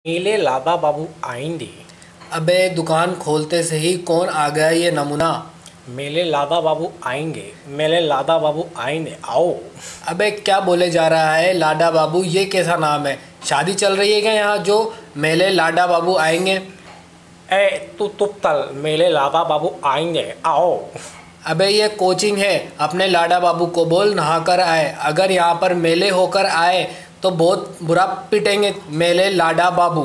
मेले लादा बाबू आएंगे। अबे दुकान खोलते से ही कौन आ गया ये नमूना। मेले लादा बाबू आएंगे। मेले लादा बाबू आएंगे, आओ। अबे क्या बोले जा रहा है लाडा बाबू, ये कैसा नाम है? शादी चल रही है क्या यहाँ जो मेले लाडा बाबू आएंगे? ए तू तल, मेले लादा बाबू आएंगे, आओ। अबे ये कोचिंग है, अपने लाडा बाबू को बोल नहा कर आए। अगर यहाँ पर मेले होकर आए तो बहुत बुरा पिटेंगे मेले लाडा बाबू।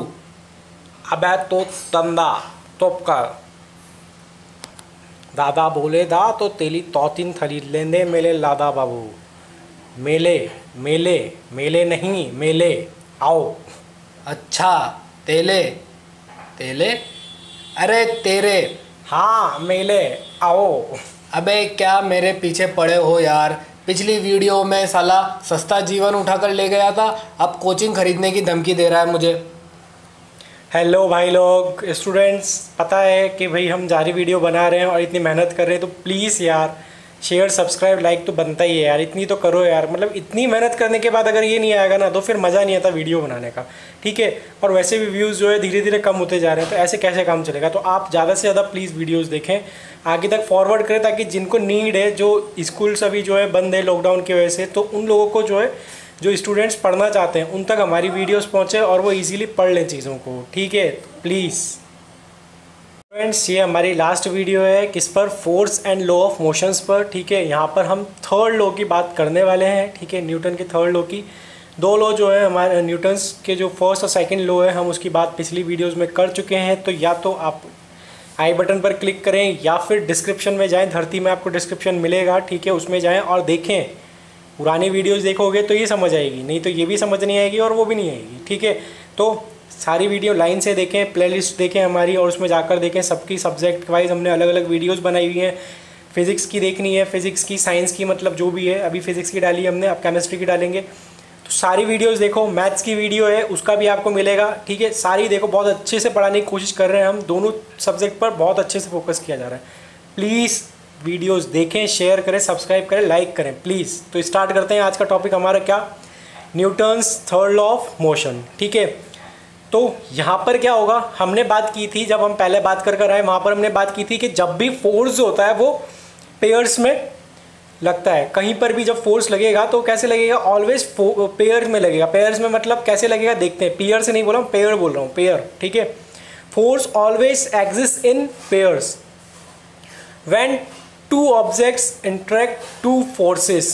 अबे तो तंदा तुप कर। दादा बोले दा तो तेली तौतीन खरीद लेंदे मेले लादा बाबू। मेले मेले मेले नहीं मेले, आओ। अच्छा तेले तेले, अरे तेरे। हाँ मेले, आओ। अबे क्या मेरे पीछे पड़े हो यार? पिछली वीडियो में साला सस्ता जीवन उठाकर ले गया था, अब कोचिंग खरीदने की धमकी दे रहा है मुझे। हेलो भाई लोग, स्टूडेंट्स, पता है कि भाई हम जारी वीडियो बना रहे हैं और इतनी मेहनत कर रहे हैं, तो प्लीज़ यार शेयर सब्सक्राइब लाइक तो बनता ही है यार, इतनी तो करो यार। मतलब इतनी मेहनत करने के बाद अगर ये नहीं आएगा ना तो फिर मज़ा नहीं आता वीडियो बनाने का, ठीक है। और वैसे भी व्यूज़ जो है धीरे धीरे कम होते जा रहे हैं, तो ऐसे कैसे काम चलेगा। तो आप ज़्यादा से ज़्यादा प्लीज़ वीडियोज़ देखें, आगे तक फॉरवर्ड करें, ताकि जिनको नीड है, जो स्कूल्स अभी जो है बंद है लॉकडाउन की वजह से, तो उन लोगों को जो है, जो स्टूडेंट्स पढ़ना चाहते हैं, उन तक हमारी वीडियोस पहुंचे और वो इजीली पढ़ लें चीज़ों को, ठीक है। प्लीज़ फ्रेंड्स, ये हमारी लास्ट वीडियो है किस पर, force and law of motions पर, ठीक है। यहाँ पर हम थर्ड लॉ की बात करने वाले हैं, ठीक है। न्यूटन के थर्ड लॉ की, दो लॉ जो है हमारे न्यूटन्स के, जो फर्स्ट और सेकंड लॉ है, हम उसकी बात पिछली वीडियोज़ में कर चुके हैं। तो या तो आप आई बटन पर क्लिक करें या फिर डिस्क्रिप्शन में जाएँ, धरती में आपको डिस्क्रिप्शन मिलेगा, ठीक है, उसमें जाएँ और देखें। पुरानी वीडियोस देखोगे तो ये समझ आएगी, नहीं तो ये भी समझ नहीं आएगी और वो भी नहीं आएगी, ठीक है। तो सारी वीडियो लाइन से देखें, प्लेलिस्ट देखें हमारी, और उसमें जाकर देखें सबकी सब्जेक्ट वाइज हमने अलग अलग वीडियोस बनाई हुई हैं। फिज़िक्स की देखनी है, फिज़िक्स की, साइंस की, मतलब जो भी है। अभी फिज़िक्स की डाली हमने, अब केमिस्ट्री की डालेंगे, तो सारी वीडियोस देखो। मैथ्स की वीडियो है, उसका भी आपको मिलेगा, ठीक है। सारी देखो, बहुत अच्छे से पढ़ाने की कोशिश कर रहे हैं हम, दोनों सब्जेक्ट पर बहुत अच्छे से फोकस किया जा रहा है। प्लीज़ वीडियोस देखें, शेयर करें, सब्सक्राइब करें, लाइक करें प्लीज़। तो स्टार्ट करते हैं। आज का टॉपिक हमारा क्या, Newton's third law of motion, ठीक है। तो यहाँ पर क्या होगा, हमने बात की थी, जब हम पहले बात कर आए वहाँ पर हमने बात की थी कि जब भी फोर्स होता है वो पेयर्स में लगता है। कहीं पर भी जब फोर्स लगेगा तो कैसे लगेगा, ऑलवेज पेयर में लगेगा। पेयर्स में मतलब कैसे लगेगा, देखते हैं। पेयर से नहीं बोल रहा हूँ, पेयर बोल रहा हूँ, पेयर, ठीक है। Force always exist in pairs when two objects interact, two forces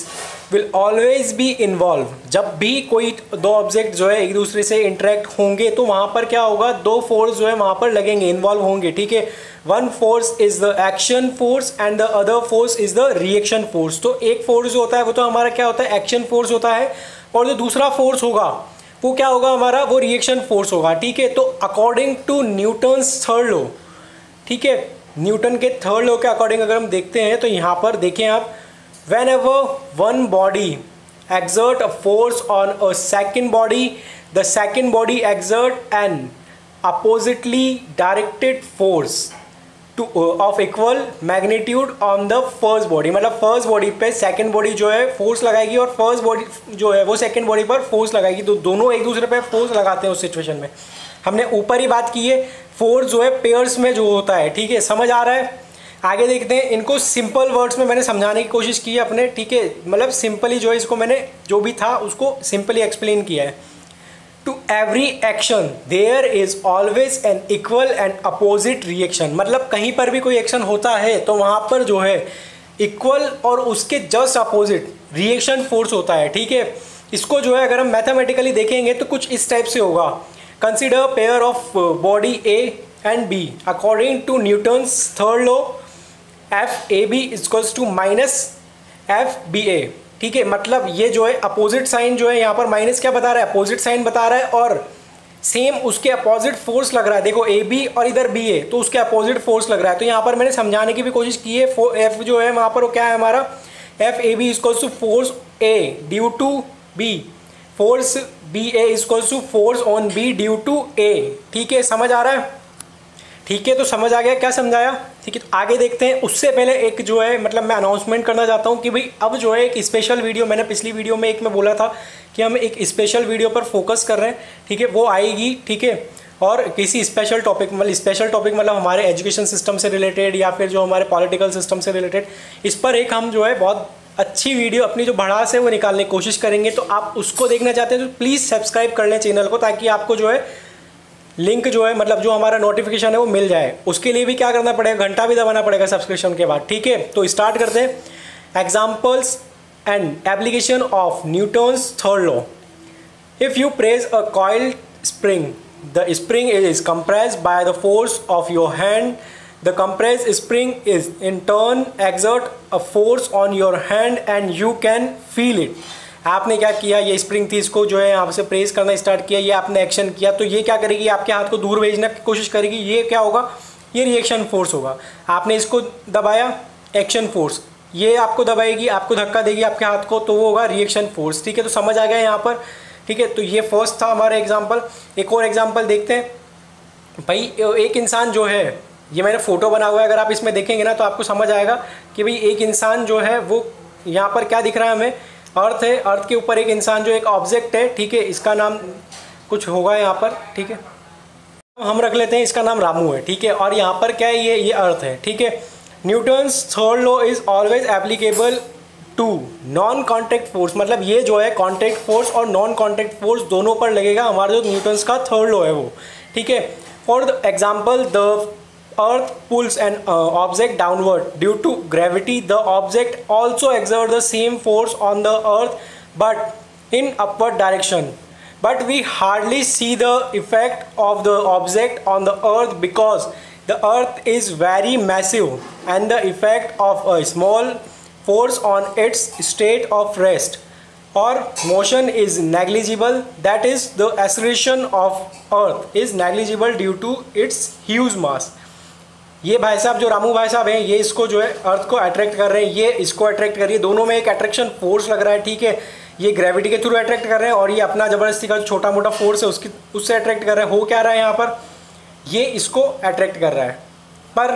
will always be involved। जब भी कोई दो ऑब्जेक्ट जो है एक दूसरे से इंटरेक्ट होंगे तो वहां पर क्या होगा, दो फोर्स जो है वहां पर लगेंगे, इन्वॉल्व होंगे, ठीक है। One force is the action force and the other force is the reaction force. तो एक फोर्स जो होता है वो तो हमारा क्या होता है, एक्शन फोर्स होता है, और जो दूसरा फोर्स होगा वो क्या होगा हमारा, वो रिएक्शन फोर्स होगा, ठीक है। तो according to Newton's third law, ठीक है, न्यूटन के थर्ड लॉ के अकॉर्डिंग अगर हम देखते हैं तो यहाँ पर देखें आप, whenever one body exert a force on a second body, the second body exert an oppositely directed force to of equal magnitude on the first body. मतलब फर्स्ट बॉडी पे सेकेंड बॉडी जो है force लगाएगी और first body जो है वो second body पर फोर्स लगाएगी, तो दोनों एक दूसरे पे फोर्स लगाते हैं उस सिचुएशन में। हमने ऊपर ही बात की है, फोर्स जो है पेयर्स में जो होता है, ठीक है, समझ आ रहा है। आगे देखते हैं, इनको सिंपल वर्ड्स में मैंने समझाने की कोशिश की है अपने, ठीक है। मतलब सिंपली जो है इसको मैंने जो भी था उसको सिंपली एक्सप्लेन किया है। To every action there is always an equal and opposite reaction. मतलब कहीं पर भी कोई एक्शन होता है तो वहां पर जो है इक्वल और उसके जस्ट अपोजिट रिएक्शन फोर्स होता है, ठीक है। इसको जो है अगर हम मैथमेटिकली देखेंगे तो कुछ इस टाइप से होगा, consider pair of body A and B according to Newton's third law, F A B equals to minus F B A, ठीक है। मतलब ये जो है अपोजिट साइन जो है यहाँ पर माइनस क्या बता रहा है, अपोजिट साइन बता रहा है, और सेम उसके अपोजिट फोर्स लग रहा है। देखो ए बी और इधर बी ए, तो उसके अपोजिट फोर्स लग रहा है। तो यहाँ पर मैंने समझाने की भी कोशिश की है, एफ जो है वहाँ पर वो क्या है हमारा, F A B equals to force A due to B, force B A equals to force on B due to A, ठीक है, समझ आ रहा है, ठीक है, तो समझ आ गया क्या समझाया? ठीक है, तो आगे देखते हैं। उससे पहले एक जो है मतलब मैं अनाउंसमेंट करना चाहता हूँ कि भाई अब जो है एक स्पेशल वीडियो, मैंने पिछली वीडियो में एक में बोला था कि हम एक स्पेशल वीडियो पर फोकस कर रहे हैं, ठीक है, वो आएगी, ठीक है। और किसी स्पेशल टॉपिक मतलब हमारे एजुकेशन सिस्टम से रिलेटेड या फिर जो हमारे पॉलिटिकल सिस्टम से रिलेटेड, इस पर एक हम जो है बहुत अच्छी वीडियो अपनी जो भड़ास है वो निकालने की कोशिश करेंगे। तो आप उसको देखना चाहते हैं तो प्लीज़ सब्सक्राइब कर लें चैनल को, ताकि आपको जो है लिंक जो है मतलब जो हमारा नोटिफिकेशन है वो मिल जाए। उसके लिए भी क्या करना पड़ेगा, घंटा भी दबाना पड़ेगा सब्सक्रिप्शन के बाद, ठीक है। तो स्टार्ट करते हैं। Examples and application of Newton's third law. If you press a coiled spring, the spring is compressed by the force of your hand, the compressed spring is in turn exert a force on your hand and you can feel it। आपने क्या किया, ये spring थी, इसको जो है यहाँ से प्रेस करना स्टार्ट किया, ये आपने एक्शन किया, तो ये क्या करेगी, आपके हाथ को दूर भेजने की कोशिश करेगी। ये क्या होगा, ये रिएक्शन फोर्स होगा। आपने इसको दबाया, एक्शन फोर्स, ये आपको दबाएगी, आपको धक्का देगी आपके हाथ को, तो वो होगा रिएक्शन फोर्स, ठीक है। तो समझ आ गया यहाँ पर, ठीक है। तो ये फर्स्ट था हमारा एग्जाम्पल। एक और एग्जाम्पल देखते हैं। भाई एक इंसान जो है, ये मैंने फोटो बना हुआ है, अगर आप इसमें देखेंगे ना तो आपको समझ आएगा कि भाई एक इंसान जो है वो यहाँ पर क्या दिख रहा है हमें, अर्थ है, अर्थ के ऊपर एक इंसान जो एक ऑब्जेक्ट है, ठीक है, इसका नाम कुछ होगा यहाँ पर, ठीक है, हम रख लेते हैं, इसका नाम रामू है, ठीक है। और यहाँ पर क्या है, ये अर्थ है, ठीक है। Newton's third law is always applicable to non contact force, मतलब ये जो है कॉन्टैक्ट फोर्स और नॉन कॉन्टैक्ट फोर्स दोनों पर लगेगा हमारा जो न्यूटन्स का थर्ड लॉ है वो, ठीक है। For the example, the earth pulls an object downward due to gravity, the object also exerts the same force on the earth but in upward direction, but we hardly see the effect of the object on the earth because the earth is very massive and the effect of a small force on its state of rest or motion is negligible, that is the acceleration of earth is negligible due to its huge mass। ये भाई साहब जो रामू भाई साहब हैं, ये इसको जो है अर्थ को अट्रैक्ट कर रहे हैं, ये इसको अट्रैक्ट कर रही है, दोनों में एक अट्रैक्शन फोर्स लग रहा है, ठीक है। ये ग्रेविटी के थ्रू अट्रैक्ट कर रहे हैं और ये अपना ज़बरदस्ती का जो छोटा मोटा फोर्स है उससे अट्रैक्ट कर रहे हैं। हो क्या रहा है यहाँ पर, ये इसको अट्रैक्ट कर रहा है, पर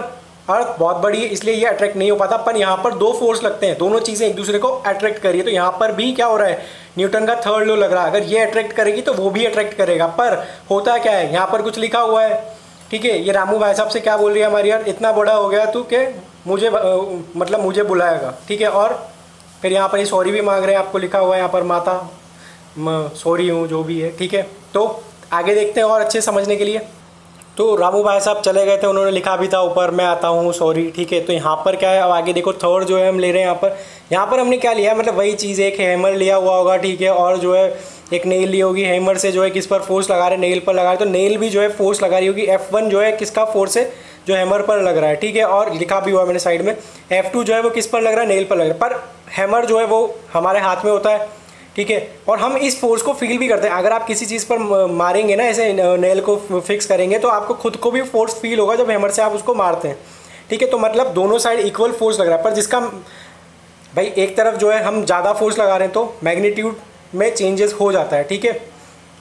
अर्थ बहुत बड़ी है इसलिए ये अट्रैक्ट नहीं हो पाता। पर यहाँ पर दो फोर्स लगते हैं, दोनों चीज़ें एक दूसरे को अट्रैक्ट कर रही है। तो यहाँ पर भी क्या हो रहा है, न्यूटन का थर्ड लॉ लग रहा है, अगर ये अट्रैक्ट करेगी तो वो भी अट्रैक्ट करेगा। पर होता क्या है, यहाँ पर कुछ लिखा हुआ है, ठीक है। ये रामू भाई साहब से क्या बोल रही है हमारी, यार इतना बड़ा हो गया तू कि मुझे मतलब मुझे बुलाएगा, ठीक है। और फिर यहाँ पर ये सॉरी भी मांग रहे हैं, आपको लिखा हुआ है यहाँ पर, माता सॉरी हूँ, जो भी है, ठीक है। तो आगे देखते हैं और अच्छे समझने के लिए। तो रामू भाई साहब चले गए थे, उन्होंने लिखा भी था ऊपर, मैं आता हूँ सॉरी, ठीक है। तो यहाँ पर क्या है, अब आगे देखो थर्ड जो है हम ले रहे हैं यहाँ पर हमने क्या लिया है, मतलब वही चीज़, एक हैमर लिया हुआ होगा, ठीक है, और जो है एक नेल ली होगी। हैमर से जो है किस पर फोर्स लगा रहे हैं, नेल पर लगा रहे हैं, तो नेल भी जो है फोर्स लगा रही होगी। F1 जो है किसका फोर्स है, जो हैमर पर लग रहा है, ठीक है। और लिखा भी हुआ है मैंने साइड में, F2 जो है वो किस पर लग रहा है, नेल पर लग रहा है। पर हैमर जो है वो हमारे हाथ में होता है, ठीक है, और हम इस फोर्स को फील भी करते हैं। अगर आप किसी चीज़ पर मारेंगे ना, ऐसे नेल को फिक्स करेंगे, तो आपको खुद को भी फोर्स फील होगा जब हैमर से आप उसको मारते हैं, ठीक है। तो मतलब दोनों साइड इक्वल फोर्स लग रहा है, पर जिसका भाई एक तरफ जो है हम ज़्यादा फोर्स लगा रहे हैं तो मैग्नीट्यूड में चेंजेस हो जाता है, ठीक है।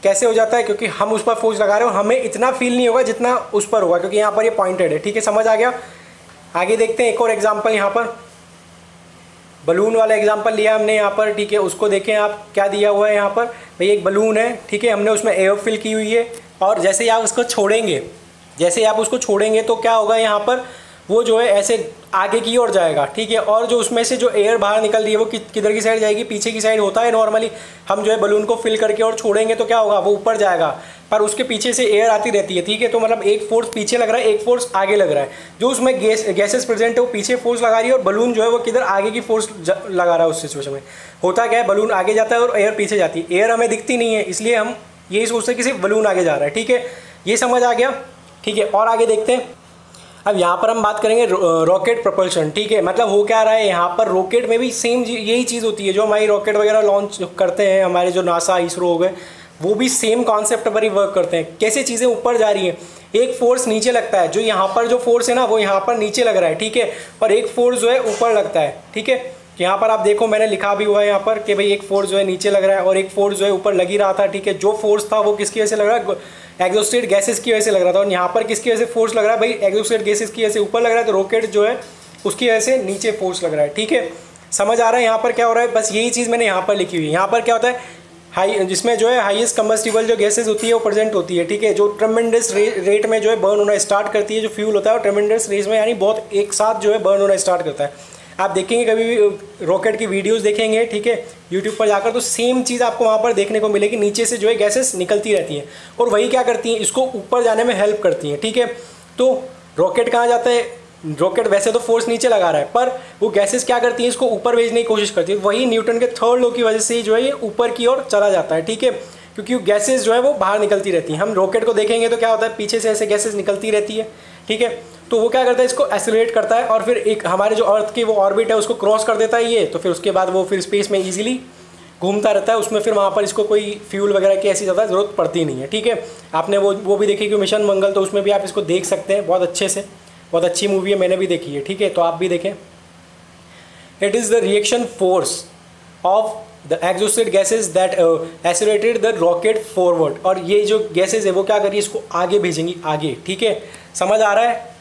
कैसे हो जाता है, क्योंकि हम उस पर फोर्स लगा रहे हो, हमें इतना फील नहीं होगा जितना उस पर होगा, क्योंकि यहाँ पर ये पॉइंटेड है, ठीक है। समझ आ गया। आगे देखते हैं एक और एग्जांपल, यहाँ पर बलून वाला एग्जांपल लिया हमने यहाँ पर, ठीक है। उसको देखें आप, क्या दिया हुआ है यहाँ पर, भाई एक बलून है, ठीक है, हमने उसमें एयर फिल की हुई है, और जैसे ही आप उसको छोड़ेंगे तो क्या होगा, यहाँ पर वो जो है ऐसे आगे की ओर जाएगा, ठीक है। और जो उसमें से जो एयर बाहर निकल रही है वो किधर की साइड जाएगी, पीछे की साइड होता है नॉर्मली। हम जो है बलून को फिल करके और छोड़ेंगे तो क्या होगा, वो ऊपर जाएगा, पर उसके पीछे से एयर आती रहती है, ठीक है। तो मतलब एक फोर्स पीछे लग रहा है, एक फोर्स आगे लग रहा है। जो उसमें गैसेस प्रेजेंट है वो पीछे फोर्स लगा रही है, और बलून जो है वो किधर आगे की फोर्स लगा रहा है। उस सिचुएशन में होता क्या है, बलून आगे जाता है और एयर पीछे जाती है। एयर हमें दिखती नहीं है, इसलिए हम यही सोचते हैं कि सिर्फ बलून आगे जा रहा है, ठीक है। ये समझ आ गया, ठीक है। और आगे देखते हैं। अब यहाँ पर हम बात करेंगे रॉकेट प्रोपल्शन, ठीक है। मतलब हो क्या रहा है, यहाँ पर रॉकेट में भी सेम यही चीज़ होती है। जो हमारी रॉकेट वगैरह लॉन्च करते हैं, हमारे जो नासा इसरो हो गए, वो भी सेम कॉन्सेप्ट पर ही वर्क करते हैं। कैसे चीज़ें ऊपर जा रही हैं, एक फोर्स नीचे लगता है, जो यहाँ पर जो फोर्स है ना वो यहाँ पर नीचे लग रहा है, ठीक है, और एक फोर्स जो है ऊपर लगता है, ठीक है। यहाँ पर आप देखो मैंने लिखा भी हुआ है यहाँ पर कि भाई एक फोर्स जो है नीचे लग रहा है और एक फोर्स जो है ऊपर लग ही रहा था, ठीक है। जो फोर्स था वो किसकी वजह से लग रहा है, एग्जॉस्टेड गैसेस की वजह से लग रहा था, और यहाँ पर किसकी वजह से फोर्स लग रहा है भाई, एग्जॉस्टेड गैसेस की वजह से ऊपर लग रहा है, तो रॉकेट जो है उसकी वजह से नीचे फोर्स लग रहा है। ठीक है, समझ आ रहा है यहाँ पर क्या हो रहा है, बस यही चीज़ मैंने यहाँ पर लिखी हुई है। यहाँ पर क्या होता है, हाई जिसमें जो है हाईएस्ट कंबस्टिबल जो गैसेज होती है वो प्रेजेंट होती है। ठीक है, जो ट्रेमेंडस रेट में जो है बर्न होना स्टार्ट करती है, जो फ्यूल होता है वो ट्रेमेंडस रेट में यानी बहुत एक साथ जो है बर्न होना स्टार्ट करता है। आप देखेंगे कभी भी रॉकेट की वीडियोस देखेंगे, ठीक है, यूट्यूब पर जाकर, तो सेम चीज़ आपको वहाँ पर देखने को मिलेगी, नीचे से जो है गैसेस निकलती रहती हैं और वही क्या करती हैं, इसको ऊपर जाने में हेल्प करती हैं। ठीक है, तो रॉकेट कहाँ जाता है, रॉकेट वैसे तो फोर्स नीचे लगा रहा है, पर वो गैसेस क्या करती हैं, इसको ऊपर भेजने की कोशिश करती है। वही न्यूटन के थर्ड लॉ की वजह से जो है ये ऊपर की ओर चला जाता है। ठीक है, क्योंकि गैसेस जो है वो बाहर निकलती रहती हैं। हम रॉकेट को देखेंगे तो क्या होता है, पीछे से ऐसे गैसेस निकलती रहती है। ठीक है, तो वो क्या करता है, इसको एक्सेलरेट करता है और फिर एक हमारे जो अर्थ की वो ऑर्बिट है उसको क्रॉस कर देता है ये, तो फिर उसके बाद वो फिर स्पेस में ईजिली घूमता रहता है। उसमें फिर वहाँ पर इसको कोई फ्यूल वगैरह की ऐसी ज़्यादा ज़रूरत पड़ती नहीं है। ठीक है, आपने वो भी देखी कि मिशन मंगल, तो उसमें भी आप इसको देख सकते हैं बहुत अच्छे से, बहुत अच्छी मूवी है, मैंने भी देखी है। ठीक है, तो आप भी देखें। It is the reaction force of the exhausted gases that accelerated the rocket forward, और ये जो गैसेज है वो क्या करिए, इसको आगे भेजेंगी, आगे। ठीक है, समझ आ रहा है,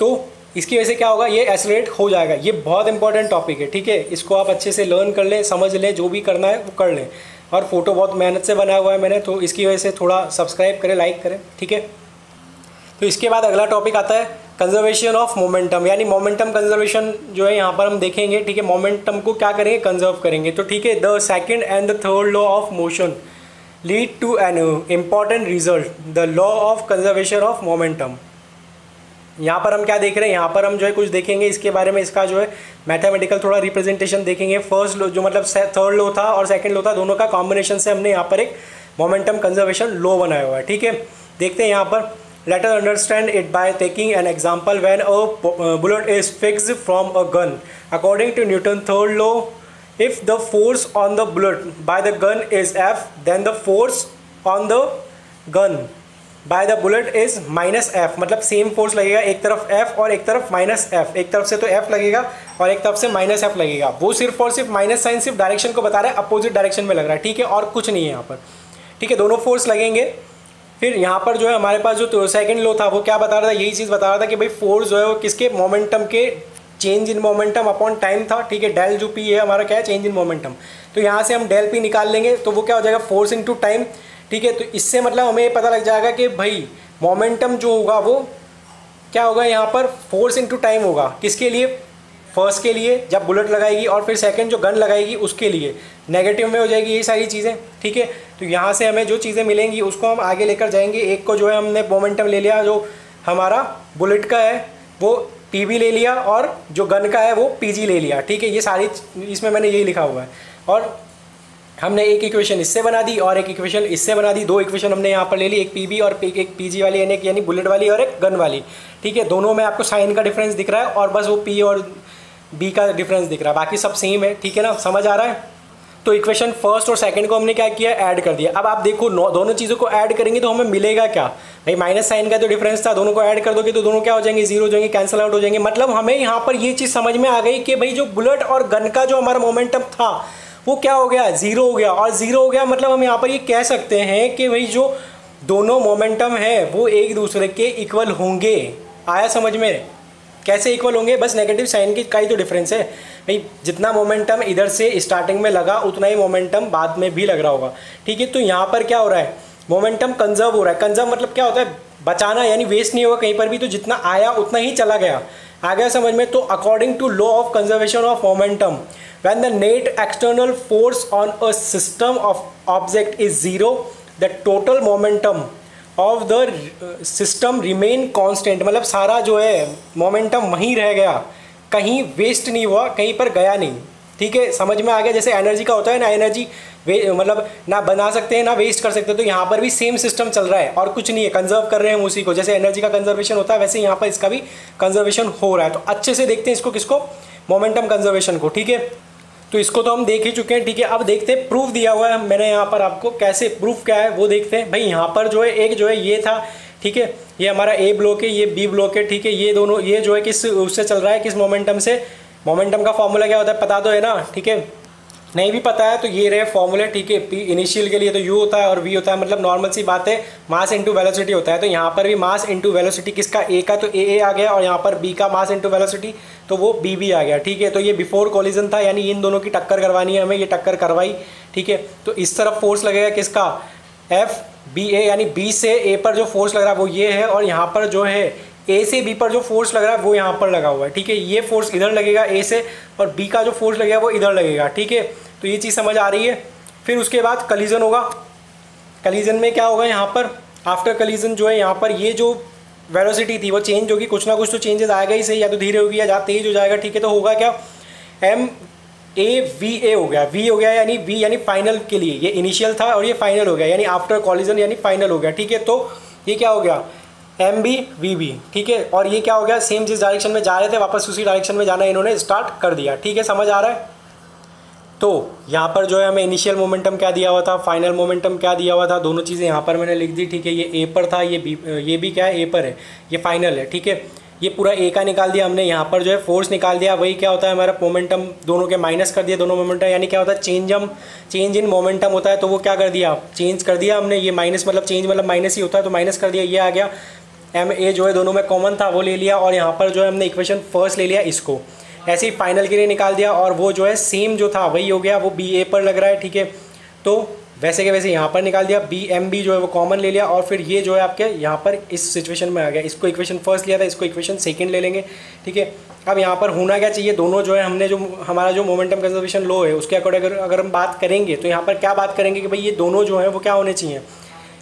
तो इसकी वजह से क्या होगा, ये एक्सेलरेट हो जाएगा। ये बहुत इंपॉर्टेंट टॉपिक है। ठीक है, इसको आप अच्छे से लर्न कर लें, समझ लें, जो भी करना है वो कर लें। और फोटो बहुत मेहनत से बनाया हुआ है मैंने, तो इसकी वजह से थोड़ा सब्सक्राइब करें, लाइक करें। ठीक है, तो इसके बाद अगला टॉपिक आता है कंजर्वेशन ऑफ मोमेंटम, यानी मोमेंटम कंजर्वेशन जो है यहाँ पर हम देखेंगे। ठीक है, मोमेंटम को क्या करेंगे, कंजर्व करेंगे। तो ठीक है, the second and the third law of motion lead to an important result, the law of conservation of momentum. यहाँ पर हम क्या देख रहे हैं, यहाँ पर हम जो है कुछ देखेंगे इसके बारे में, इसका जो है मैथमेटिकल थोड़ा रिप्रेजेंटेशन देखेंगे। फर्स्ट लॉ जो मतलब थर्ड लॉ था और सेकंड लॉ था, दोनों का कॉम्बिनेशन से हमने यहाँ पर एक मोमेंटम कंजर्वेशन लॉ बनाया हुआ है। ठीक है, देखते हैं यहाँ पर। Let us understand it by taking an example when a bullet is fixed from a gun. According to Newton's third law, if the force on the bullet by the gun is F, then the force on the gun by the bullet is minus F. मतलब same force लगेगा, एक तरफ F और एक तरफ minus F। एक तरफ से तो F लगेगा और एक तरफ से माइनस F लगेगा। वो सिर्फ और सिर्फ माइनस साइन सिर्फ डायरेक्शन को बता रहा है, अपोजिट डायरेक्शन में लग रहा है। ठीक है, और कुछ नहीं है यहाँ पर। ठीक है, दोनों फोर्स लगेंगे। फिर यहाँ पर जो है हमारे पास जो सेकंड लॉ था वो क्या बता रहा था, यही चीज़ बता रहा था कि भाई फोर्स जो है वो किसके, मोमेंटम के, change in momentum upon time था। ठीक है, डेल जो पी है हमारा क्या है, चेंज इन मोमेंटम। तो यहाँ से हम डेल पी निकाल लेंगे तो वो क्या हो जाएगा, फोर्स इनटू टाइम। ठीक है, तो इससे मतलब हमें ये पता लग जाएगा कि भाई मोमेंटम जो होगा वो क्या होगा, यहाँ पर फोर्स इनटू टाइम होगा। किसके लिए, फर्स्ट के लिए जब बुलेट लगाएगी, और फिर सेकंड जो गन लगाएगी उसके लिए नेगेटिव में हो जाएगी ये सारी चीज़ें। ठीक है, तो यहाँ से हमें जो चीज़ें मिलेंगी उसको हम आगे लेकर जाएंगे। एक को जो है हमने मोमेंटम ले लिया, जो हमारा बुलेट का है वो पीबी ले लिया, और जो गन का है वो पीजी ले लिया। ठीक है, ये सारी इसमें मैंने यही लिखा हुआ है। और हमने एक इक्वेशन इससे बना दी और एक इक्वेशन इससे बना दी, दो इक्वेशन हमने यहाँ पर ले ली, एक पीबी और एक पीजी वाली, यानी बुलेट वाली और एक गन वाली। ठीक है, दोनों में आपको साइन का डिफरेंस दिख रहा है और बस वो पी और बी का डिफरेंस दिख रहा है, बाकी सब सेम है। ठीक है ना, समझ आ रहा है। तो इक्वेशन फर्स्ट और सेकंड को हमने क्या किया, ऐड कर दिया। अब आप देखो दोनों चीज़ों को ऐड करेंगे तो हमें मिलेगा क्या भाई, माइनस साइन का जो डिफरेंस था दोनों को ऐड कर दोगे तो दोनों क्या हो जाएंगे, जीरो हो जाएंगे, कैंसिल आउट हो जाएंगे। मतलब हमें यहाँ पर ये चीज़ समझ में आ गई कि भाई जो बुलेट और गन का जो हमारा मोमेंटम था वो क्या हो गया, जीरो हो गया। और जीरो हो गया मतलब हम यहाँ पर ये कह सकते हैं कि भाई जो दोनों मोमेंटम है वो एक दूसरे के इक्वल होंगे। आया समझ में, कैसे इक्वल होंगे, बस नेगेटिव साइन की का ही तो डिफरेंस है भाई। जितना मोमेंटम इधर से स्टार्टिंग में लगा उतना ही मोमेंटम बाद में भी लग रहा होगा। ठीक है, तो यहाँ पर क्या हो रहा है, मोमेंटम कंजर्व हो रहा है। कंजर्व मतलब क्या होता है, बचाना, यानी वेस्ट नहीं होगा कहीं पर भी, तो जितना आया उतना ही चला गया। आ गया समझ में। तो according to law of conservation of momentum, when the net external force on a system of object is zero, the total momentum of the system remain constant. मतलब सारा जो है मोमेंटम वहीं रह गया, कहीं वेस्ट नहीं हुआ, कहीं पर गया नहीं। ठीक है, समझ में आ गया। जैसे एनर्जी का होता है ना, एनर्जी मतलब ना बना सकते हैं ना वेस्ट कर सकते हैं, तो यहाँ पर भी सेम सिस्टम चल रहा है और कुछ नहीं है, कंजर्व कर रहे हैं उसी को। जैसे एनर्जी का कंजर्वेशन होता है वैसे यहाँ पर इसका भी कंजर्वेशन हो रहा है। तो अच्छे से देखते हैं इसको, किसको, मोमेंटम कंजर्वेशन को। ठीक है, तो इसको तो हम देख ही चुके हैं। ठीक है, अब देखते हैं प्रूफ दिया हुआ है मैंने यहाँ पर आपको, कैसे प्रूफ क्या है वो देखते हैं। भाई यहाँ पर जो है एक जो है ये था, ठीक है, ये हमारा ए ब्लॉक है, ये बी ब्लॉक है। ठीक है, ये दोनों, ये जो है किस उससे चल रहा है, किस मोमेंटम से। मोमेंटम का फॉर्मूला क्या होता है पता तो है ना। ठीक है, नहीं भी पता है तो ये रहे फॉर्मूले, ठीक है। पी इनिशियल के लिए तो यू होता है और वी होता है, मतलब नॉर्मल सी बात है, मास इंटू वेलोसिटी होता है। तो यहाँ पर भी मास इंटू वेलोसिटी किसका, ए का, तो ए आ गया, और यहाँ पर बी का मास इंटू वेलोसिटी तो वो बी आ गया, ठीक है। तो ये बिफोर कोलिजन था, यानी इन दोनों की टक्कर करवानी है हमें, ये टक्कर करवाई, ठीक है। तो इस तरफ फोर्स लगेगा किसका, एफ बी ए, यानी बी से ए पर जो फोर्स लग रहा है वो ये है, और यहाँ पर जो है ए से बी पर जो फोर्स लग रहा है वो यहाँ पर लगा हुआ है, ठीक है। ये फोर्स इधर लगेगा ए से, और बी का जो फोर्स लगेगा वो इधर लगेगा, ठीक है। तो ये चीज़ समझ आ रही है। फिर उसके बाद कलीजन होगा। कलीजन में क्या होगा, यहाँ पर आफ्टर कलीजन जो है यहाँ पर ये जो वेलोसिटी थी वो चेंज होगी, कुछ ना कुछ तो चेंजेस आएगा ही सही, या तो धीरे होगी या तेज हो जाएगा, ठीक है। तो होगा क्या, एम ए वी ए हो गया, वी हो गया, यानी वी यानी फाइनल के लिए, ये इनिशियल था और ये फाइनल हो गया, यानी आफ्टर कॉलिजन यानी फाइनल हो गया, ठीक है। तो ये क्या हो गया, एम बी वी बी, ठीक है। और ये क्या हो गया, सेम जिस डायरेक्शन में जा रहे थे वापस उसी डायरेक्शन में जाना इन्होंने स्टार्ट कर दिया, ठीक है। समझ आ रहा है। तो यहाँ पर जो है हमें इनिशियल मोमेंटम क्या दिया हुआ था, फाइनल मोमेंटम क्या दिया हुआ था, दोनों चीज़ें यहाँ पर मैंने लिख दी, ठीक है। ये ए पर था, ये भी क्या है, ए पर है, ये फाइनल है, ठीक है। ये पूरा ए का निकाल दिया हमने, यहाँ पर जो है फोर्स निकाल दिया, वही क्या होता है हमारा मोमेंटम, दोनों के माइनस कर दिया दोनों मोमेंटम, यानी क्या होता है चेंज इन मोमेंटम होता है। तो वो क्या कर दिया, चेंज कर दिया हमने, ये माइनस मतलब चेंज मतलब माइनस ही होता है, तो माइनस कर दिया, ये आ गया। एम ए जो है दोनों में कॉमन था वो ले लिया, और यहाँ पर जो है हमने इक्वेशन फर्स्ट ले लिया इसको, ऐसे ही फाइनल के लिए निकाल दिया, और वो जो है सेम जो था वही हो गया, वो बी ए पर लग रहा है, ठीक है। तो वैसे के वैसे यहाँ पर निकाल दिया, बी एम बी जो है वो कॉमन ले लिया, और फिर ये जो है आपके यहाँ पर इस सिचुएशन में आ गया, इसको इक्वेशन फर्स्ट लिया था, इसको इक्वेशन सेकंड ले लेंगे, ठीक है। अब यहाँ पर होना क्या चाहिए, दोनों जो है हमने जो हमारा जो मोमेंटम कंजर्वेशन लो है उसके अकॉर्डिंग अगर हम बात करेंगे तो यहाँ पर क्या बात करेंगे कि भाई ये दोनों जो है वो क्या होने चाहिए,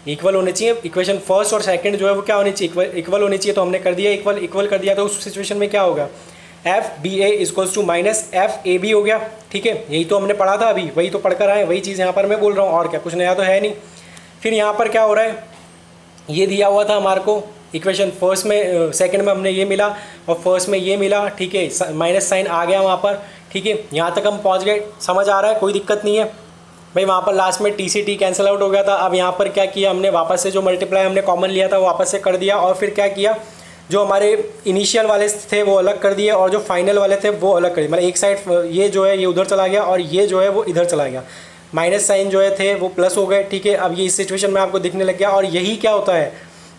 इक्वल होने चाहिए। इक्वेशन फर्स्ट और सेकंड जो है वो क्या होनी चाहिए, इक्वल होनी चाहिए। तो हमने कर दिया इक्वल कर दिया, तो उस सिचुएशन में क्या होगा, F B A equals to minus F A B हो गया, ठीक है। यही तो हमने पढ़ा था अभी, वही तो पढ़कर आए, वही चीज़ यहाँ पर मैं बोल रहा हूँ, और क्या कुछ नया तो है नहीं। फिर यहाँ पर क्या हो रहा है, ये दिया हुआ था हमारे को इक्वेशन फर्स्ट में, सेकंड में हमने ये मिला और फर्स्ट में ये मिला, ठीक है। माइनस साइन आ गया वहाँ पर, ठीक है। यहाँ तक हम पहुँच गए, समझ आ रहा है, कोई दिक्कत नहीं है भाई। वहाँ पर लास्ट में T C T cancel out हो गया था। अब यहाँ पर क्या किया हमने, वापस से जो मल्टीप्लाई हमने कॉमन लिया था वो वापस से कर दिया, और फिर क्या किया, जो हमारे इनिशियल वाले थे वो अलग कर दिए और जो फाइनल वाले थे वो अलग कर दिए, मतलब एक साइड ये जो है ये उधर चला गया और ये जो है वो इधर चला गया, माइनस साइन जो है थे वो प्लस हो गए, ठीक है। अब ये इस सिचुएशन में आपको दिखने लग गया, और यही क्या होता है,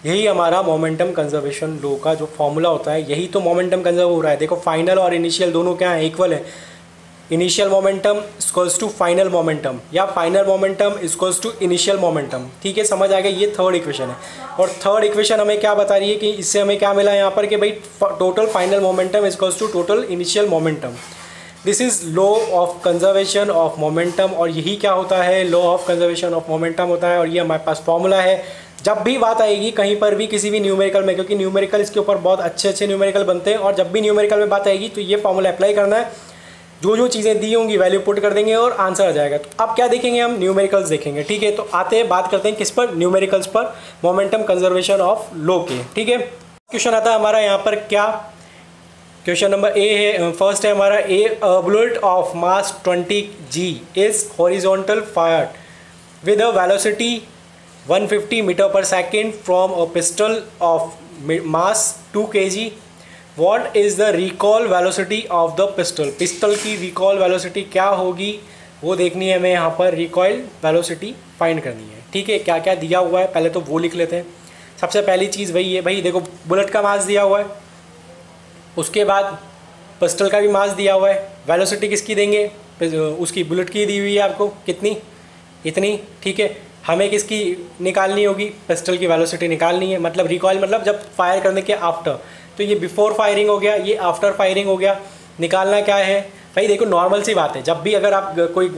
यही हमारा मोमेंटम कंजर्वेशन लॉ का जो फॉर्मूला होता है, यही तो मोमेंटम कंजर्व हो रहा है। देखो फाइनल और इनिशियल दोनों क्या है, इक्वल है। Initial momentum equals to final momentum, या final momentum equals to initial momentum, ठीक है। समझ आ गया, ये थर्ड इक्वेशन है। और थर्ड इक्वेशन हमें क्या बता रही है कि इससे हमें क्या मिला यहाँ पर कि भाई total final momentum equals to total initial momentum. This is law of conservation of momentum, और यही क्या होता है, law of conservation of momentum होता है। और ये हमारे पास फॉर्मूला है। जब भी बात आएगी कहीं पर भी किसी भी न्यूमेरिकल में, क्योंकि न्यूमेरिकल इसके ऊपर बहुत अच्छे न्यूमेरिकल बनते हैं, और जब भी न्यूमेरिकल में बात आएगी तो ये फॉर्मूला अप्लाई करना है, जो चीज़ें दी होंगी वैल्यू पुट कर देंगे और आंसर आ जाएगा। तो अब क्या देखेंगे हम, न्यूमेरिकल्स देखेंगे, ठीक है। तो आते हैं, बात करते हैं किस पर, न्यूमेरिकल्स पर, मोमेंटम कंजर्वेशन ऑफ लॉ के, ठीक है। क्वेश्चन आता है हमारा यहाँ पर क्या, क्वेश्चन नंबर ए है, फर्स्ट है हमारा, a bullet of mass 20 G is horizontal fired with a velocity 150 metre per second from a pistol of mass 2 kg। What is the recoil velocity of the pistol? Pistol की recall velocity क्या होगी वो देखनी है हमें, यहाँ पर recoil velocity find करनी है, ठीक है। क्या क्या दिया हुआ है पहले तो वो लिख लेते हैं। सबसे पहली चीज़ वही है भाई, देखो बुलेट का मास दिया हुआ है, उसके बाद पिस्टल का भी मास दिया हुआ है, वेलोसिटी किसकी देंगे, उसकी बुलेट की दी हुई है आपको, कितनी, इतनी, ठीक है। हमें किसकी निकालनी होगी, पिस्टल की वेलोसिटी निकालनी है, मतलब रिकॉइल मतलब जब फायर करने के आफ्टर, तो ये बिफोर फायरिंग हो गया, ये आफ्टर फायरिंग हो गया। निकालना क्या है भाई, देखो नॉर्मल सी बात है, जब भी अगर आप कोई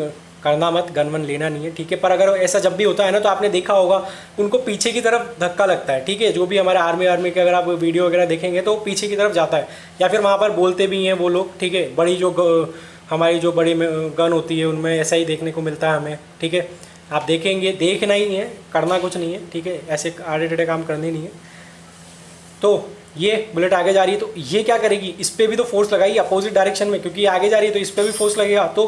करना मत, गन वन लेना नहीं है, ठीक है। पर अगर ऐसा जब भी होता है ना तो आपने देखा होगा उनको पीछे की तरफ धक्का लगता है, ठीक है। जो भी हमारे आर्मी के अगर आप वीडियो वगैरह देखेंगे तो पीछे की तरफ जाता है, या फिर वहाँ पर बोलते भी हैं वो लोग, ठीक है। बड़ी जो हमारी जो बड़ी गन होती है उनमें ऐसा ही देखने को मिलता है हमें, ठीक है। आप देखेंगे, देखना ही है, करना कुछ नहीं है, ठीक है। ऐसे आड़े टेढ़े काम करने नहीं है। तो ये बुलेट आगे जा रही है तो ये क्या करेगी, इस पर भी तो फोर्स लगाएगी अपोजिट डायरेक्शन में, क्योंकि ये आगे जा रही है तो इस पर भी फोर्स लगेगा, तो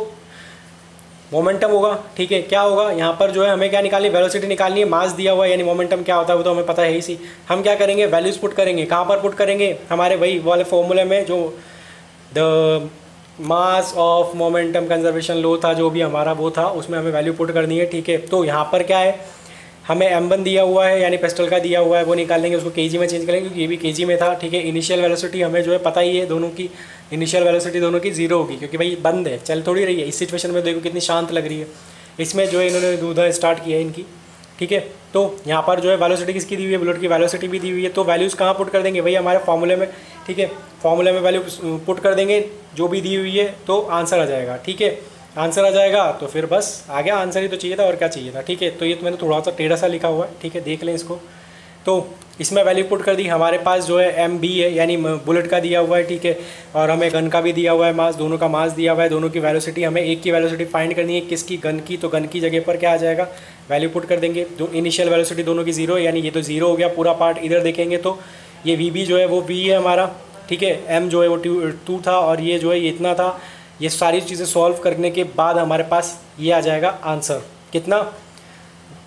मोमेंटम होगा, ठीक है। क्या होगा यहाँ पर जो है हमें क्या निकालनी है, वेलोसिटी निकालनी है, मास दिया हुआ है, यानी मोमेंटम क्या होता है वो तो हमें पता है ही सी। हम क्या करेंगे, वैल्यूज पुट करेंगे, कहाँ पर पुट करेंगे, हमारे वही वाले फॉर्मूले में जो the mass of momentum conservation law था, जो भी हमारा वो था, उसमें हमें वैल्यू पुट करनी है, ठीक है। तो यहाँ पर क्या है, हमें m1 दिया हुआ है यानी पिस्टल का दिया हुआ है, वो निकाल लेंगे, उसको kg में चेंज करेंगे क्योंकि ये भी kg में था, ठीक है। इनिशियल वेलोसिटी हमें जो है पता ही है, दोनों की इनिशियल वेलोसिटी दोनों की 0 होगी क्योंकि भाई बंद है, चल थोड़ी रही है। इस सिचुएशन में देखो कितनी शांत लग रही है, इसमें जो है इन्होंने दूधा स्टार्ट किया है इनकी, ठीक है। तो यहाँ पर जो है वेलोसिटी किसकी दी हुई है, बुलेट की वेलोसिटी भी दी हुई है। तो वैल्यूज़ कहाँ पुट कर देंगे भाई, हमारे फॉर्मूले में, ठीक है। फॉर्मूले में वैल्यू पुट कर देंगे जो भी दी हुई है, तो आंसर आ जाएगा, ठीक है। आंसर आ जाएगा तो फिर बस आ गया, आंसर ही तो चाहिए था और क्या चाहिए था, ठीक है। तो ये तो मैंने थोड़ा सा टेढ़ा सा लिखा हुआ है, ठीक है, देख लें इसको। तो इसमें वैल्यू पुट कर दी, हमारे पास जो है MB है यानी बुलेट का दिया हुआ है, ठीक है। और हमें गन का भी दिया हुआ है मास, दोनों का मास दिया हुआ है, दोनों की वेलोसिटी, हमें एक की वेलोसिटी फाइंड करनी है, किसकी, गन की। तो गन की जगह पर क्या आ जाएगा, वैल्यू पुट कर देंगे। जो इनिशियल वेलोसिटी दोनों की 0 है यानी ये तो 0 हो गया पूरा पार्ट। इधर देखेंगे तो ये VB जो है वो V है हमारा, ठीक है। M जो है वो 2 था और ये जो है ये इतना था। ये सारी चीज़ें सॉल्व करने के बाद हमारे पास ये आ जाएगा आंसर, कितना,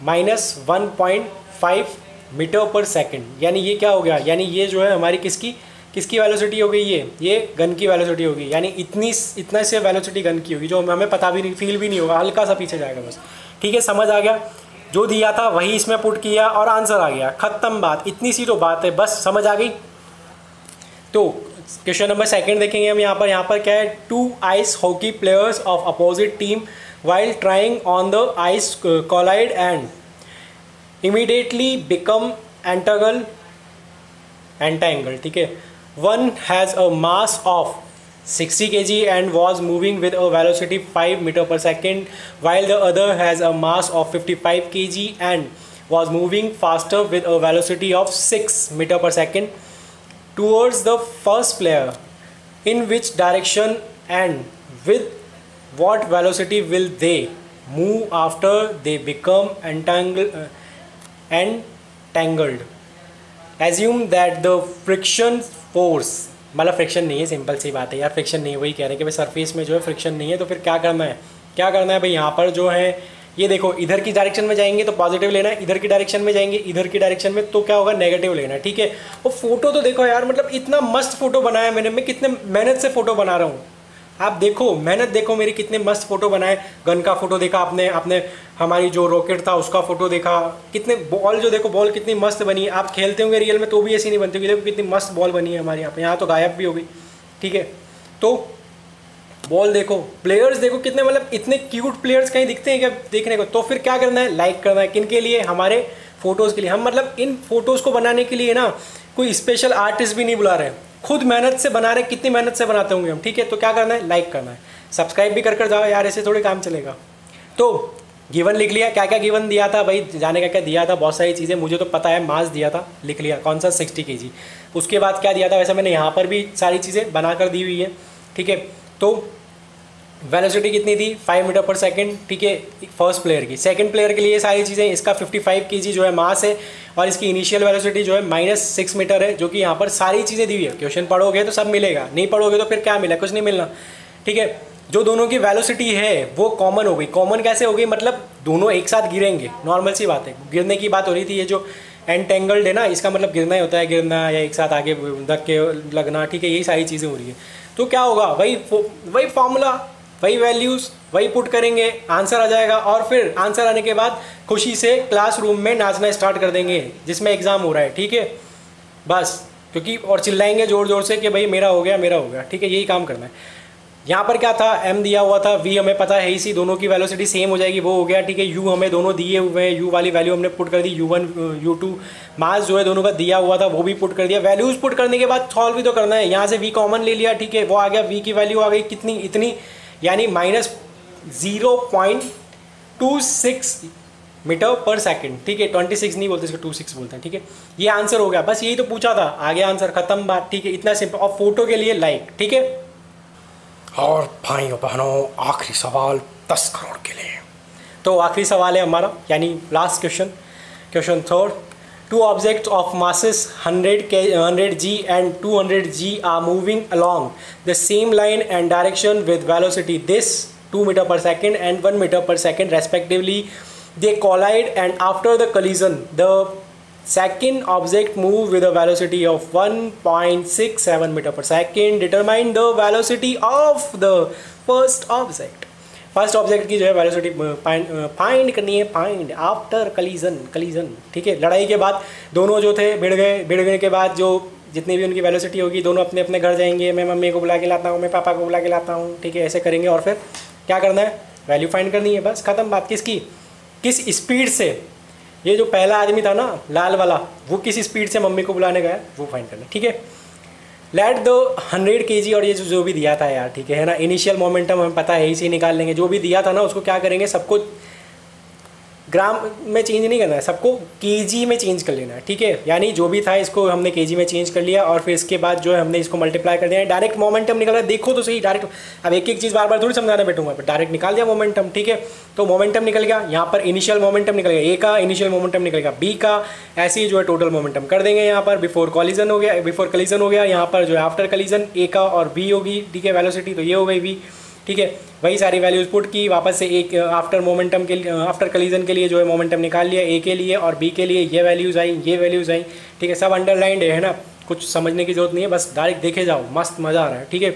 -1.5 मीटर पर सेकंड। यानी ये क्या हो गया, यानी ये जो है हमारी किसकी वेलोसिटी हो गई, ये गन की वेलोसिटी होगी, यानी इतना से वेलोसिटी गन की होगी, जो हमें पता भी नहीं, फील भी नहीं होगा, हल्का सा पीछे जाएगा बस, ठीक है। समझ आ गया, जो दिया था वही इसमें पुट किया और आंसर आ गया, ख़त्म बात, इतनी सी तो बात है, बस समझ आ गई। तो क्वेश्चन नंबर 2 देखेंगे हम। यहाँ पर क्या है, 2 ice hockey players of opposite team while trying on the ice collide and immediately become entangled, ठीक है। One has a mass of 60 kg and was moving with a velocity 5 meter per second, while the other has a mass of 55 kg and was moving faster with a velocity of 6 meter per second towards the first player. In which direction and with what velocity will they move after they become entangled? Assume that the friction force, मतलब friction नहीं है, simple सी बात है यार, friction नहीं है, वही कह रहे हैं कि भाई सरफेस में जो है फ्रिक्शन नहीं है। तो फिर क्या करना है भाई, यहाँ पर जो है ये देखो, इधर की डायरेक्शन में जाएंगे तो पॉजिटिव लेना है, इधर की डायरेक्शन में जाएंगे, इधर की डायरेक्शन में तो क्या होगा, नेगेटिव लेना है, ठीक है। और फोटो तो देखो यार, मतलब इतना मस्त फोटो बनाया मैंने, मैं कितने मेहनत से फोटो बना रहा हूँ, आप देखो मेहनत देखो मेरी, कितने मस्त फोटो बनाए। गन का फोटो देखा आपने हमारी जो रॉकेट था उसका फोटो देखा, कितने बॉल, जो देखो बॉल कितनी मस्त बनी है। आप खेलते होंगे रियल में तो भी ऐसी नहीं बनती होगी, देखो कितनी मस्त बॉल बनी है हमारे यहाँ तो गायब भी हो गई, ठीक है। तो बॉल देखो, प्लेयर्स देखो कितने, मतलब इतने क्यूट प्लेयर्स कहीं दिखते हैं क्या देखने को। तो फिर क्या करना है, लाइक करना है, किन के लिए, हमारे फोटोज़ के लिए। हम मतलब इन फोटोज़ को बनाने के लिए ना कोई स्पेशल आर्टिस्ट भी नहीं बुला रहे हैं, खुद मेहनत से बना रहे, कितनी मेहनत से बनाते होंगे हम, ठीक है। तो क्या करना है, लाइक करना है, सब्सक्राइब भी कर जाओ यार, ऐसे थोड़े काम चलेगा। तो गिवन लिख लिया, क्या क्या गिवन दिया था भाई, जाने क्या क्या दिया था, बहुत सारी चीज़ें मुझे तो पता है। मास दिया था, लिख लिया, कौन सा, 60 kg। उसके बाद क्या दिया था, वैसे मैंने यहाँ पर भी सारी चीज़ें बनाकर दी हुई है, ठीक है। तो वेलोसिटी कितनी थी, 5 मीटर पर सेकंड, ठीक है, फर्स्ट प्लेयर की। सेकंड प्लेयर के लिए सारी चीज़ें, इसका 55 kg जो है मास है और इसकी इनिशियल वेलोसिटी जो है -6 मीटर है, जो कि यहाँ पर सारी चीज़ें दी हुई है। क्वेश्चन पढ़ोगे तो सब मिलेगा, नहीं पढ़ोगे तो फिर क्या मिला, कुछ नहीं मिलना, ठीक है। जो दोनों की वेलोसिटी है वो कॉमन हो गई। कॉमन कैसे हो गई, मतलब दोनों एक साथ गिरेंगे, नॉर्मल सी बात है, गिरने की बात हो रही थी। ये जो एंटेंगल्ड है ना, इसका मतलब गिरना ही होता है, गिरना या एक साथ आगे धक्के लगना, ठीक है, यही सारी चीज़ें हो रही है। तो क्या होगा, वही फॉर्मूला, वही वैल्यूज़, वही पुट करेंगे, आंसर आ जाएगा। और फिर आंसर आने के बाद खुशी से क्लासरूम में नाचना स्टार्ट कर देंगे जिसमें एग्ज़ाम हो रहा है, ठीक है, बस। क्योंकि और चिल्लाएंगे ज़ोर ज़ोर से कि भाई मेरा हो गया, ठीक है, यही काम करना है। यहाँ पर क्या था, M दिया हुआ था, V हमें पता है इसी, दोनों की वेलोसिटी सेम हो जाएगी, वो हो गया, ठीक है। U हमें दोनों दिए हुए हैं, U वाली वैल्यू हमने पुट कर दी, U1 U2। मास जो है दोनों का दिया हुआ था वो भी पुट कर दिया। वैल्यूज़ पुट करने के बाद सॉल्व भी तो करना है। यहाँ से V कॉमन ले लिया, ठीक है, वो आ गया, V की वैल्यू आ गई कितनी, इतनी, यानी -0.26 मीटर पर सेकंड, ठीक है। 26 नहीं बोलते इसको, 26 बोलते हैं, ठीक है। ये आंसर हो गया, बस यही तो पूछा था, आगे आंसर, खत्म बात, ठीक है, इतना सिंपल। और फोटो के लिए लाइक, ठीक है। और भाइयों बहनों, आखिरी सवाल 10 करोड़ के लिए। तो आखिरी सवाल है हमारा, यानी last question 3। 2 objects of masses 100 g and 200 g are moving along the same line and direction with velocity this 2 meter per second and 1 meter per second respectively. They collide and after the collision the second object move with a velocity of 1.67 metre per second, determine the velocity of the first object. First object की जो है velocity find करनी है, find after कलीजन। ठीक है, लड़ाई के बाद दोनों जो थे भिड़ गए के बाद जो जितनी भी उनकी वेलोसिटी होगी दोनों अपने अपने घर जाएंगे। मैं मम्मी को बुला के लाता हूँ, मैं पापा को बुला के लाता हूँ। ठीक है, ऐसे करेंगे और फिर क्या करना है, वैल्यू फाइंड करनी है, बस खत्म बात। किसकी, किस स्पीड से ये जो पहला आदमी था ना लाल वाला, वो किस स्पीड से मम्मी को बुलाने गया वो फाइंड करना है। ठीक है, लेट द 100 kg और ये जो भी दिया था यार, ठीक है ना, इनिशियल मोमेंटम हमें पता है, इसी निकाल लेंगे। जो भी दिया था ना उसको क्या करेंगे, सबको ग्राम में चेंज नहीं करना है, सबको केजी में चेंज कर लेना है। ठीक है, यानी जो भी था इसको हमने केजी में चेंज कर लिया और फिर इसके बाद जो है हमने इसको मल्टीप्लाई कर दिया। डायरेक्ट मोमेंटम निकल रहा है, देखो तो सही डायरेक्ट। अब एक एक चीज़ बार बार थोड़ी समझाने बैठूंगा, पर डायरेक्ट निकाल दिया मोमेंटम। ठीक है, तो मोमेंटम निकल गया, यहाँ पर इनिशियल मोमेंटम निकल गया, ए का इनिशियल मोमेंटम निकलेगा, बी का, ऐसे ही जो है टोटल मोमेंटम कर देंगे। यहाँ पर बिफोर कॉलिजन हो गया, यहाँ पर जो है आफ्टर कॉलिजन ए का और बी होगी। ठीक है, वेलोसिटी तो ये हो गई वी। ठीक है, वही सारी वैल्यूज पुट की, वापस से एक आफ्टर मोमेंटम के लिए, आफ्टर कलीजन के लिए जो है मोमेंटम निकाल लिया, ए के लिए और बी के लिए ये वैल्यूज़ आई। ठीक है, सब अंडरलाइंड है ना, कुछ समझने की जरूरत नहीं है, बस डायरेक्ट देखे जाओ, मस्त मज़ा आ रहा है। ठीक है,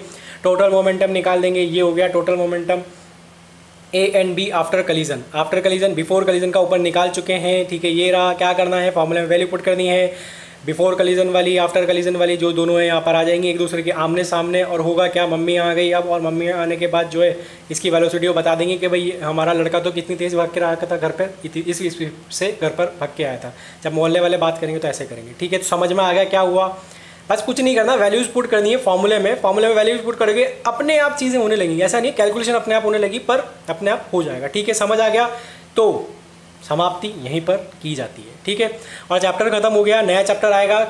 टोटल मोमेंटम निकाल देंगे, ये हो गया total momentum A and B after collision. Before collision का ऊपर निकाल चुके हैं। ठीक है, ये रहा, क्या करना है, फॉर्मूले में वैल्यू पुट करनी है, बिफोर कलीजन वाली आफ्टर कलीजन वाली, जो दोनों हैं यहाँ पर आ जाएंगे एक दूसरे के आमने सामने। और होगा क्या, मम्मी आ गई अब, और मम्मी आने के बाद जो है इसकी वेलोसिटी वो बता देंगे कि भाई हमारा लड़का तो कितनी तेज़ भाग के रहा था घर पर, इस स्पीड से घर पर भाग के आया था। जब मोहल्ले वाले बात करेंगे तो ऐसे करेंगे। ठीक है, तो समझ में आ गया क्या हुआ, बस कुछ नहीं करना, वैल्यूज़ पुट करनी है फॉर्मूले में वैल्यूज़ पुट करके अपने आप चीज़ें होने लगेंगी। ऐसा नहीं कैलकुलेशन अपने आप होने लगी, पर अपने आप हो जाएगा। ठीक है, समझ आ गया, तो समाप्ति यहीं पर की जाती है। ठीक है, और चैप्टर खत्म हो गया, नया चैप्टर आएगा,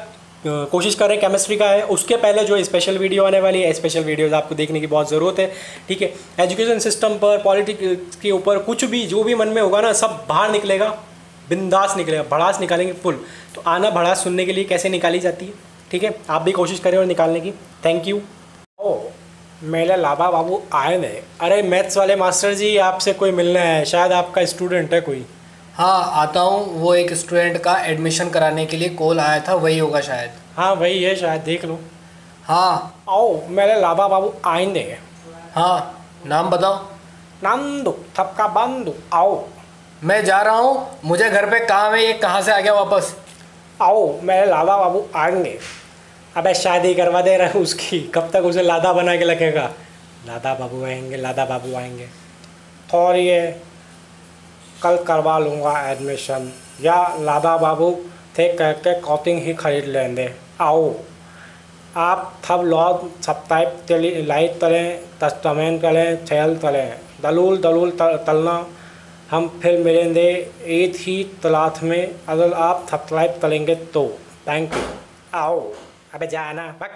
कोशिश कर रहे हैं केमिस्ट्री का है। उसके पहले जो स्पेशल वीडियो आने वाली है, स्पेशल वीडियोज़ आपको देखने की बहुत ज़रूरत है। ठीक है, एजुकेशन सिस्टम पर, पॉलिटिक्स के ऊपर, कुछ भी जो भी मन में होगा ना सब बाहर निकलेगा, बिंदास निकलेगा, भड़ास निकालेंगे फुल। तो आना भड़ास सुनने के लिए कैसे निकाली जाती है। ठीक है, आप भी कोशिश करें और निकालने की। Thank you. ओ मेरे लाभा बाबू आए नहीं, अरे मैथ्स वाले मास्टर जी आपसे कोई मिलना है, शायद आपका स्टूडेंट है कोई। हाँ आता हूँ, वो एक स्टूडेंट का एडमिशन कराने के लिए कॉल आया था, वही होगा शायद। हाँ वही है शायद, देख लो। हाँ आओ मेरे लाभा बाबू आएंगे। हाँ, नाम बताओ। नंदू थपका बंदू, आओ। मैं जा रहा हूँ, मुझे घर पे काम है, ये कहाँ से आ गया वापस। आओ मेरे लाभा बाबू आएंगे। अबे शादी करवा दे रहा है उसकी, कब तक उसे लादा बना के लगेगा। लादा बाबू आएंगे। थोड़ी है, कल करवा लूँगा एडमिशन, या लादा बाबू थे कह के कॉटिंग ही खरीद लेंगे। आओ आप थब लॉग सप्ताह तली लाइट तलें, तस्तमेंट तलें, छेल तलें, दलूल तलना, हम फिर मिलेंगे एक ही तलाश में, अगर आप थपलाइट तलेंगे तो। Thank you. आओ अबे जाना बक।